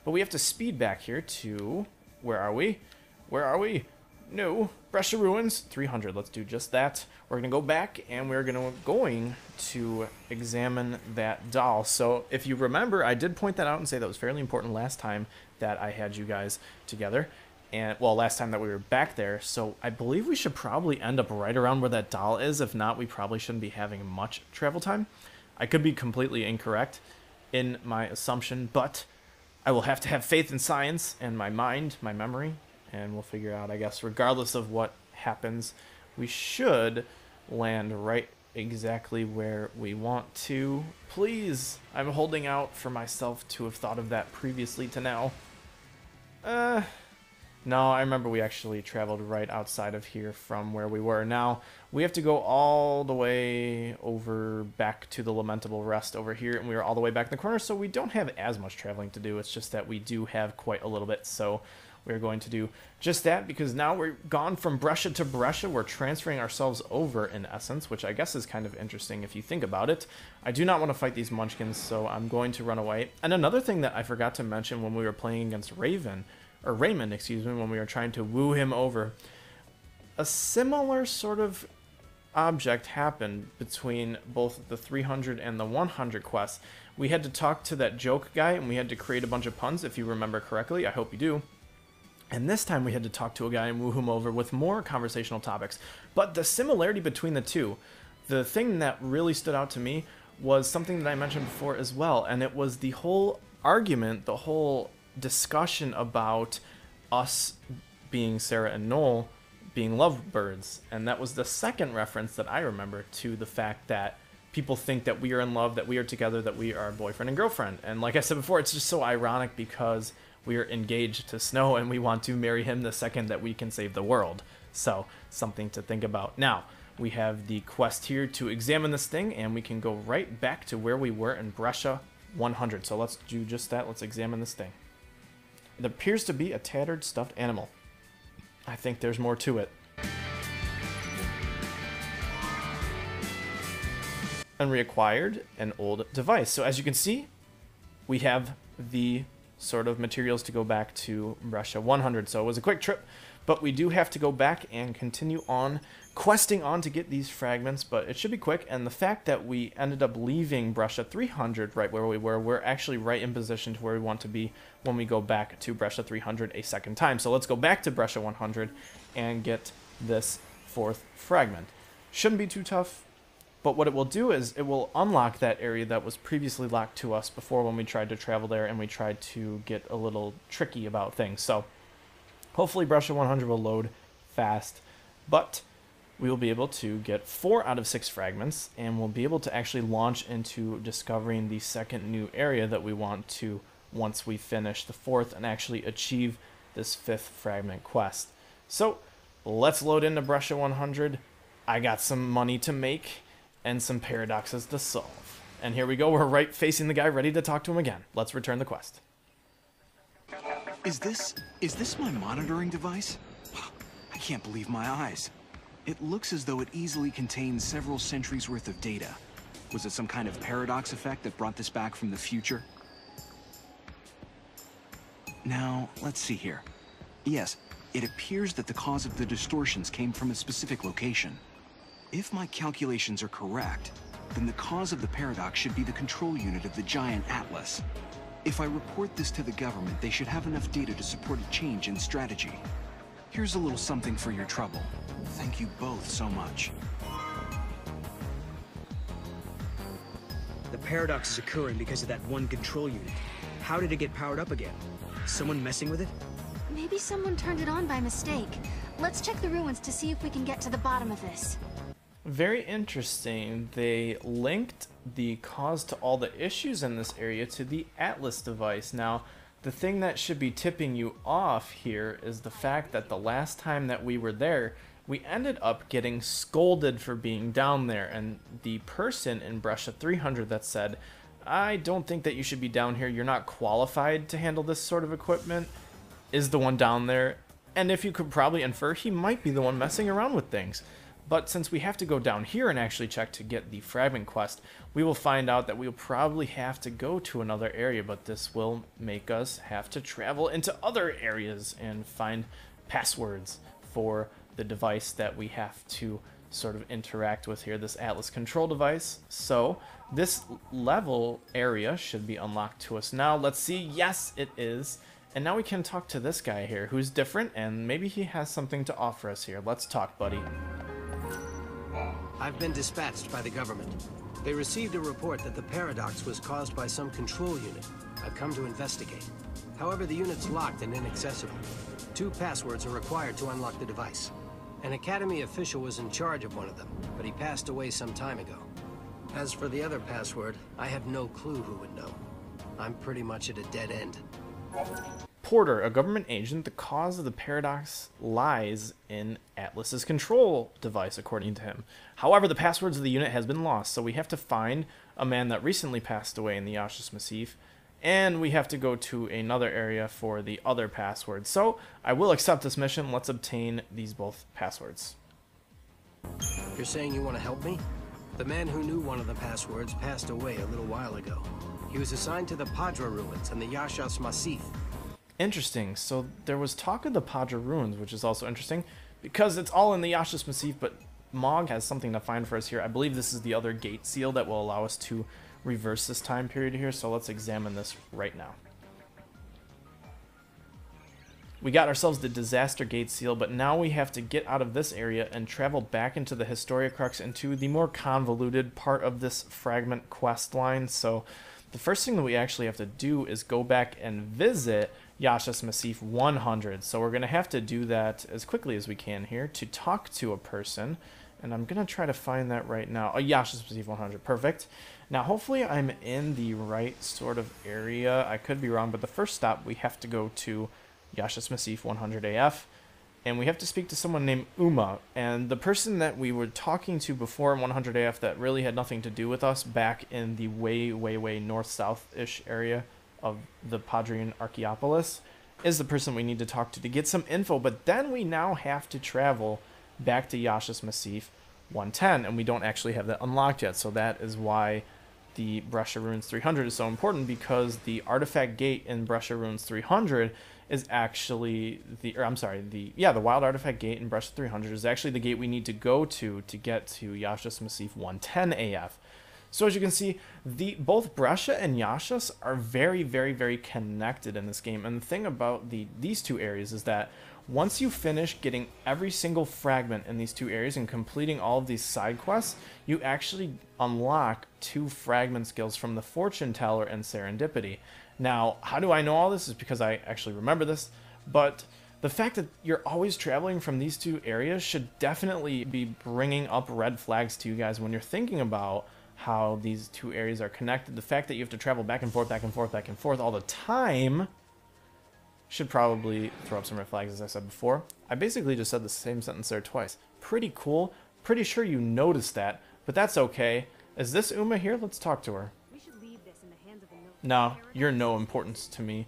But we have to speed back here to... Where are we? Where are we? No. Brescia Ruins, 300. Let's do just that. We're going to go back, and we're going to examine that doll. So if you remember, I did point that out and say that was fairly important last time that I had you guys together. And, well, last time that we were back there. So I believe we should probably end up right around where that doll is. If not, we probably shouldn't be having much travel time. I could be completely incorrect in my assumption, but I will have to have faith in science and my mind, my memory, and we'll figure out, I guess, regardless of what happens, we should land right exactly where we want to. Please, I'm holding out for myself to have thought of that previously to now. No, I remember we actually traveled right outside of here from where we were. Now, we have to go all the way over back to the Lamentable Rest over here, and we are all the way back in the corner, so we don't have as much traveling to do. It's just that we do have quite a little bit, so we're going to do just that, because now we're gone from Brescia to Brescia. We're transferring ourselves over, in essence, which I guess is kind of interesting if you think about it. I do not want to fight these munchkins, so I'm going to run away. And another thing that I forgot to mention when we were playing against Raymond, excuse me, when we were trying to woo him over, a similar sort of object happened between both the 300 and the 100 quests. We had to talk to that joke guy, and we had to create a bunch of puns, if you remember correctly. I hope you do. And this time we had to talk to a guy and woo him over with more conversational topics. But the similarity between the two, the thing that really stood out to me was something that I mentioned before as well, and it was the whole argument, the whole discussion about us being Sarah and Noel being lovebirds. And that was the second reference that I remember to the fact that people think that we are in love, that we are together, that we are boyfriend and girlfriend. And like I said before, it's just so ironic because we are engaged to Snow and we want to marry him the second that we can save the world. So something to think about. Now, we have the quest here to examine this thing, and we can go right back to where we were in Brescia 100. So let's do just that. Let's examine this thing. It appears to be a tattered stuffed animal. I think there's more to it. And reacquired an old device. So as you can see, we have the sort of materials to go back to Brescia 100. So it was a quick trip, but we do have to go back and continue on questing on to get these fragments, but it should be quick. And the fact that we ended up leaving Brescia 300 right where we were, we're actually right in position to where we want to be when we go back to Brescia 300 a second time. So let's go back to Brescia 100 and get this fourth fragment. Shouldn't be too tough, but what it will do is it will unlock that area that was previously locked to us before when we tried to travel there and we tried to get a little tricky about things. So hopefully Brescia 100 will load fast, but we will be able to get 4 out of 6 fragments, and we'll be able to actually launch into discovering the second new area that we want to once we finish the 4th and actually achieve this 5th fragment quest. So let's load into Brescia 100. I got some money to make and some paradoxes to solve. And here we go, we're right facing the guy, ready to talk to him again. Let's return the quest. Is this my monitoring device? I can't believe my eyes. It looks as though it easily contains several centuries worth of data. Was it some kind of paradox effect that brought this back from the future? Now, let's see here. Yes, it appears that the cause of the distortions came from a specific location. If my calculations are correct, then the cause of the paradox should be the control unit of the giant Atlas. If I report this to the government, they should have enough data to support a change in strategy. Here's a little something for your trouble. Thank you both so much. The paradox is occurring because of that one control unit. How did it get powered up again? Someone messing with it? Maybe someone turned it on by mistake. Let's check the ruins to see if we can get to the bottom of this. Very interesting. They linked the cause to all the issues in this area to the Atlas device. Now, the thing that should be tipping you off here is the fact that the last time that we were there, we ended up getting scolded for being down there, and the person in Brescia 300 that said, I don't think that you should be down here, you're not qualified to handle this sort of equipment, is the one down there. And if you could probably infer, he might be the one messing around with things. But since we have to go down here and actually check to get the fragment quest, we will find out that we'll probably have to go to another area, but this will make us have to travel into other areas and find passwords for the device that we have to sort of interact with here, this Atlas control device. So this level area should be unlocked to us now. Let's see. Yes, it is. And now we can talk to this guy here who's different, and maybe he has something to offer us here. Let's talk, buddy. I've been dispatched by the government. They received a report that the paradox was caused by some control unit. I've come to investigate. However, the unit's locked and inaccessible. 2 passwords are required to unlock the device. An Academy official was in charge of one of them, but he passed away some time ago. As for the other password, I have no clue who would know. I'm pretty much at a dead end. Porter, a government agent, the cause of the paradox lies in Atlas's control device, according to him. However, the passwords of the unit has been lost, so we have to find a man that recently passed away in the Yaschas Massif, and we have to go to another area for the other passwords. So I will accept this mission. Let's obtain these both passwords. You're saying you want to help me? The man who knew one of the passwords passed away a little while ago. He was assigned to the Padra ruins and the Yaschas Massif. Interesting. So there was talk of the Padra ruins, which is also interesting because it's all in the Yaschas Massif, but Mog has something to find for us here. I believe this is the other gate seal that will allow us to reverse this time period here, so let's examine this right now. We got ourselves the disaster gate seal, but now we have to get out of this area and travel back into the Historia Crux, into the more convoluted part of this fragment quest line. So the first thing that we actually have to do is go back and visit Yaschas Massif 100. So we're going to have to do that as quickly as we can here to talk to a person. And I'm going to try to find that right now. Oh, Yaschas Massif 100. Perfect. Now, hopefully I'm in the right sort of area. I could be wrong, but the first stop, we have to go to Yaschas Massif 100 AF. And we have to speak to someone named Uma. And the person that we were talking to before in 100 AF that really had nothing to do with us back in the way north-south-ish area of the Padrian Archaeopolis is the person we need to talk to get some info. But then we now have to travel back to Yaschas Massif 110, and we don't actually have that unlocked yet. So that is why the Brescia Ruins 300 is so important, because the artifact gate in Brescia Ruins 300 is actually the wild artifact gate in Brescia 300 is actually the gate we need to go to get to Yaschas Massif 110 AF. So as you can see, both Brescia and Yaschas are very, very, very connected in this game. And the thing about these two areas is that once you finish getting every single fragment in these two areas and completing all of these side quests, you actually unlock 2 fragment skills from the Fortune Teller and Serendipity. Now, how do I know all this? Is because I actually remember this, but the fact that you're always traveling from these two areas should definitely be bringing up red flags to you guys when you're thinking about how these two areas are connected. The fact that you have to travel back and forth, back and forth, back and forth all the time should probably throw up some red flags, as I said before. I basically just said the same sentence there twice. Pretty cool. Pretty sure you noticed that, but that's okay. Is this Uma here? Let's talk to her. We should leave this in the hands of the No, you're no importance to me.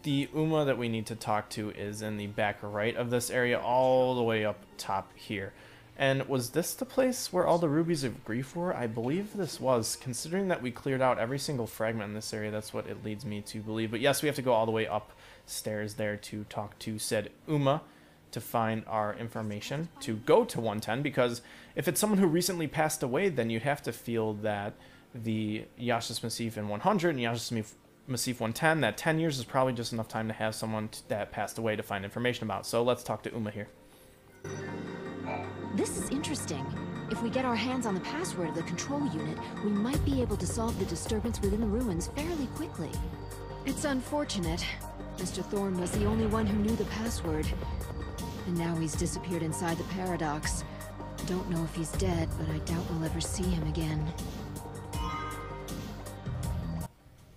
The Uma that we need to talk to is in the back right of this area, all the way up top here. And was this the place where all the Rubies of Grief were? I believe this was. Considering that we cleared out every single fragment in this area, that's what it leads me to believe. But yes, we have to go all the way upstairs there to talk to said Uma to find our information to go to 110, because if it's someone who recently passed away, then you'd have to feel that the Yaschas Massif in 100 and Yaschas Massif 110, that 10 years is probably just enough time to have someone that passed away to find information about. So let's talk to Uma here. This is interesting. If we get our hands on the password of the control unit, we might be able to solve the disturbance within the ruins fairly quickly. It's unfortunate. Mr. Thorne was the only one who knew the password. And now he's disappeared inside the paradox. Don't know if he's dead, but I doubt we'll ever see him again.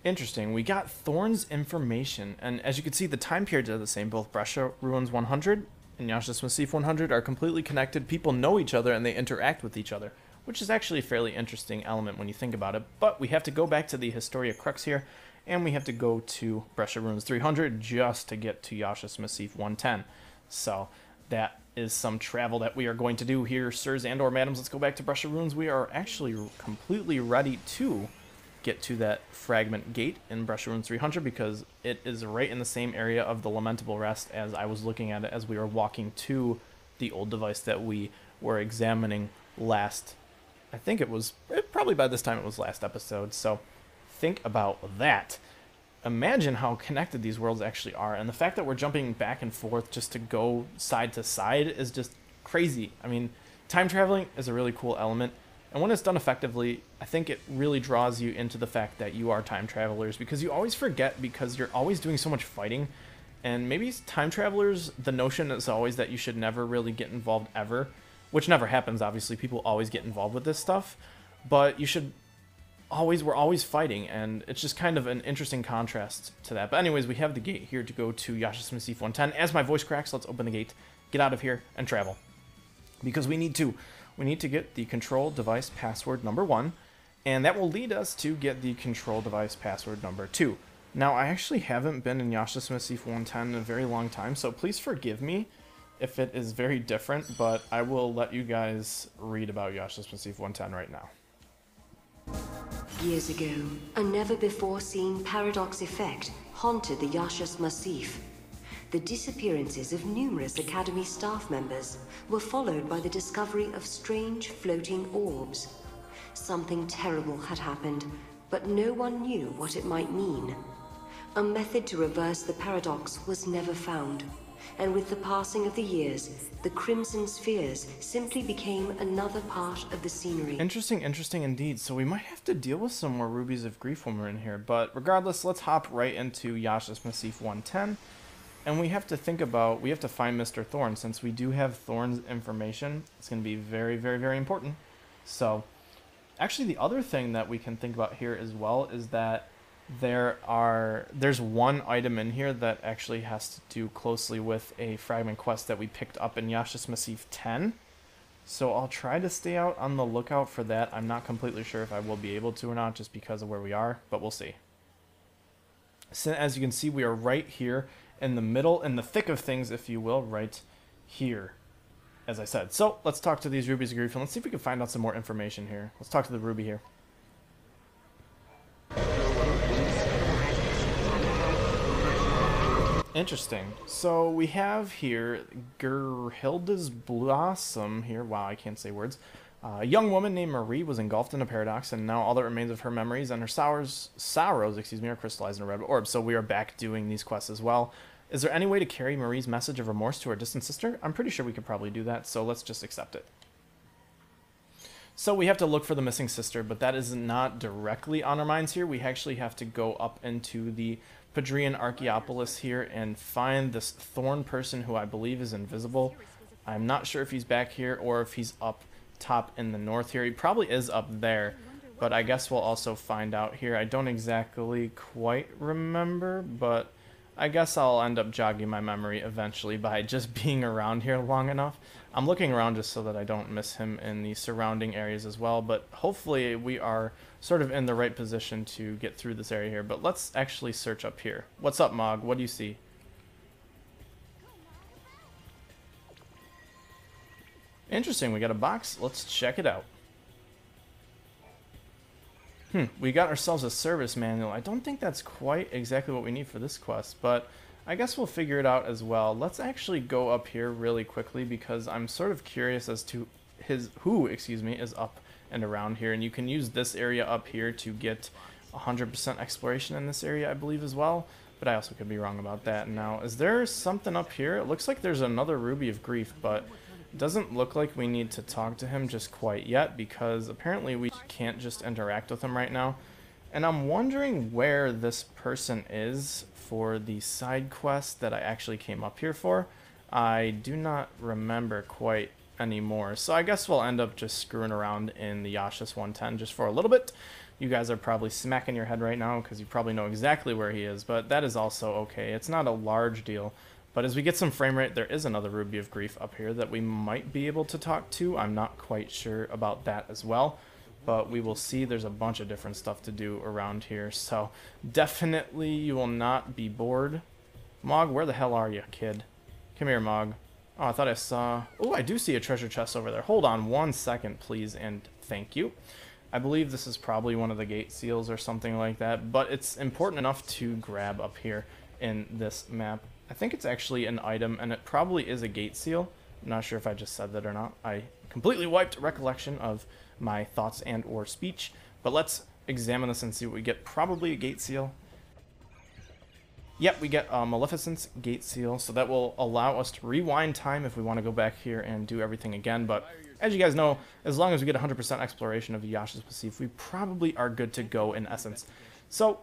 Interesting. We got Thorne's information, and as you can see, the time periods are the same. Both Brescia Ruins 100 and Yaschas Massif 100 are completely connected. People know each other and they interact with each other, which is actually a fairly interesting element when you think about it. But we have to go back to the Historia Crux here, and we have to go to Brescia Ruins 300 just to get to Yaschas Massif 110. So that is some travel that we are going to do here, sirs and or madams. Let's go back to Brush of Ruins. We are actually completely ready to get to that fragment gate in Brush of Ruins 300 because it is right in the same area of the Lamentable Rest as I was looking at it as we were walking to the old device that we were examining last. I think it was probably by this time it was last episode. So think about that. Imagine how connected these worlds actually are, and the fact that we're jumping back and forth just to go side to side is just crazy. I mean, time traveling is a really cool element, and when it's done effectively, I think it really draws you into the fact that you are time travelers, because you always forget because you're always doing so much fighting. And maybe time travelers, the notion is always that you should never really get involved ever, which never happens, obviously. People always get involved with this stuff, but you should we're always fighting, and it's just kind of an interesting contrast to that. But anyways, we have the gate here to go to Yaschas Massif 110. As my voice cracks, let's open the gate, get out of here, and travel. Because we need to get the control device password number 1, and that will lead us to get the control device password number 2. Now, I actually haven't been in Yaschas Massif 110 in a very long time, so please forgive me if it is very different, but I will let you guys read about Yaschas Massif 110 right now. Years ago, a never-before-seen paradox effect haunted the Yaschas Massif. The disappearances of numerous Academy staff members were followed by the discovery of strange floating orbs. Something terrible had happened, but no one knew what it might mean. A method to reverse the paradox was never found, and with the passing of the years, the Crimson Spheres simply became another part of the scenery. Interesting indeed. So we might have to deal with some more Rubies of Grief when we're in here, but regardless, let's hop right into Yaschas Massif 110. And we have to find Mr. Thorn. Since we do have Thorn's information, it's going to be very, very, very important. So, actually the other thing that we can think about here as well is that there's one item in here that actually has to do closely with a fragment quest that we picked up in Yaschas Massif 10. So I'll try to stay out on the lookout for that. I'm not completely sure if I will be able to or not just because of where we are, but we'll see. So as you can see, we are right here in the middle, in the thick of things, if you will, right here, as I said. So let's talk to these Rubies of Grief and let's see if we can find out some more information here. Let's talk to the Ruby here. Interesting. So we have here Gerhilda's Blossom here. Wow, I can't say words. A young woman named Marie was engulfed in a paradox, and now all that remains of her memories and her sorrows, are crystallized in a red orb. So we are back doing these quests as well. Is there any way to carry Marie's message of remorse to her distant sister? I'm pretty sure we could probably do that, so let's just accept it. So we have to look for the missing sister, but that is not directly on our minds here. We actually have to go up into the Padrian Archaeopolis here and find this Thorn person who I believe is invisible. I'm not sure if he's back here or if he's up top in the north here. He probably is up there, but I guess we'll also find out here. I don't exactly quite remember, but I guess I'll end up jogging my memory eventually by just being around here long enough. I'm looking around just so that I don't miss him in the surrounding areas as well, but hopefully we are sort of in the right position to get through this area here. But let's actually search up here. What's up, Mog? What do you see? Interesting, we got a box. Let's check it out. We got ourselves a service manual. I don't think that's quite exactly what we need for this quest, but I guess we'll figure it out as well. Let's actually go up here really quickly because I'm sort of curious as to who is up and around here. And you can use this area up here to get 100% exploration in this area, I believe, as well. But I also could be wrong about that. Now, is there something up here? It looks like there's another Ruby of Grief, but it doesn't look like we need to talk to him just quite yet because apparently we can't just interact with him right now. And I'm wondering where this person is for the side quest that I actually came up here for. I do not remember quite anymore. So I guess we'll end up just screwing around in the Yaschas 110 just for a little bit. You guys are probably smacking your head right now because you probably know exactly where he is, but that is also okay. It's not a large deal. But as we get some frame rate, there is another Ruby of Grief up here that we might be able to talk to. I'm not quite sure about that as well, but we will see. There's a bunch of different stuff to do around here, so definitely you will not be bored. Mog, where the hell are you, kid? Come here, Mog. Oh, I thought I saw... Oh, I do see a treasure chest over there. Hold on 1 second, please, and thank you. I believe this is probably one of the gate seals or something like that, but it's important enough to grab up here in this map. I think it's actually an item, and it probably is a gate seal. I'm not sure if I just said that or not. I completely wiped recollection of my thoughts and or speech, but let's examine this and see what we get. Probably a gate seal. Yep, we get Maleficent's gate seal, so that will allow us to rewind time if we want to go back here and do everything again. But as you guys know, as long as we get 100% exploration of Yaschas Massif, we probably are good to go in essence. So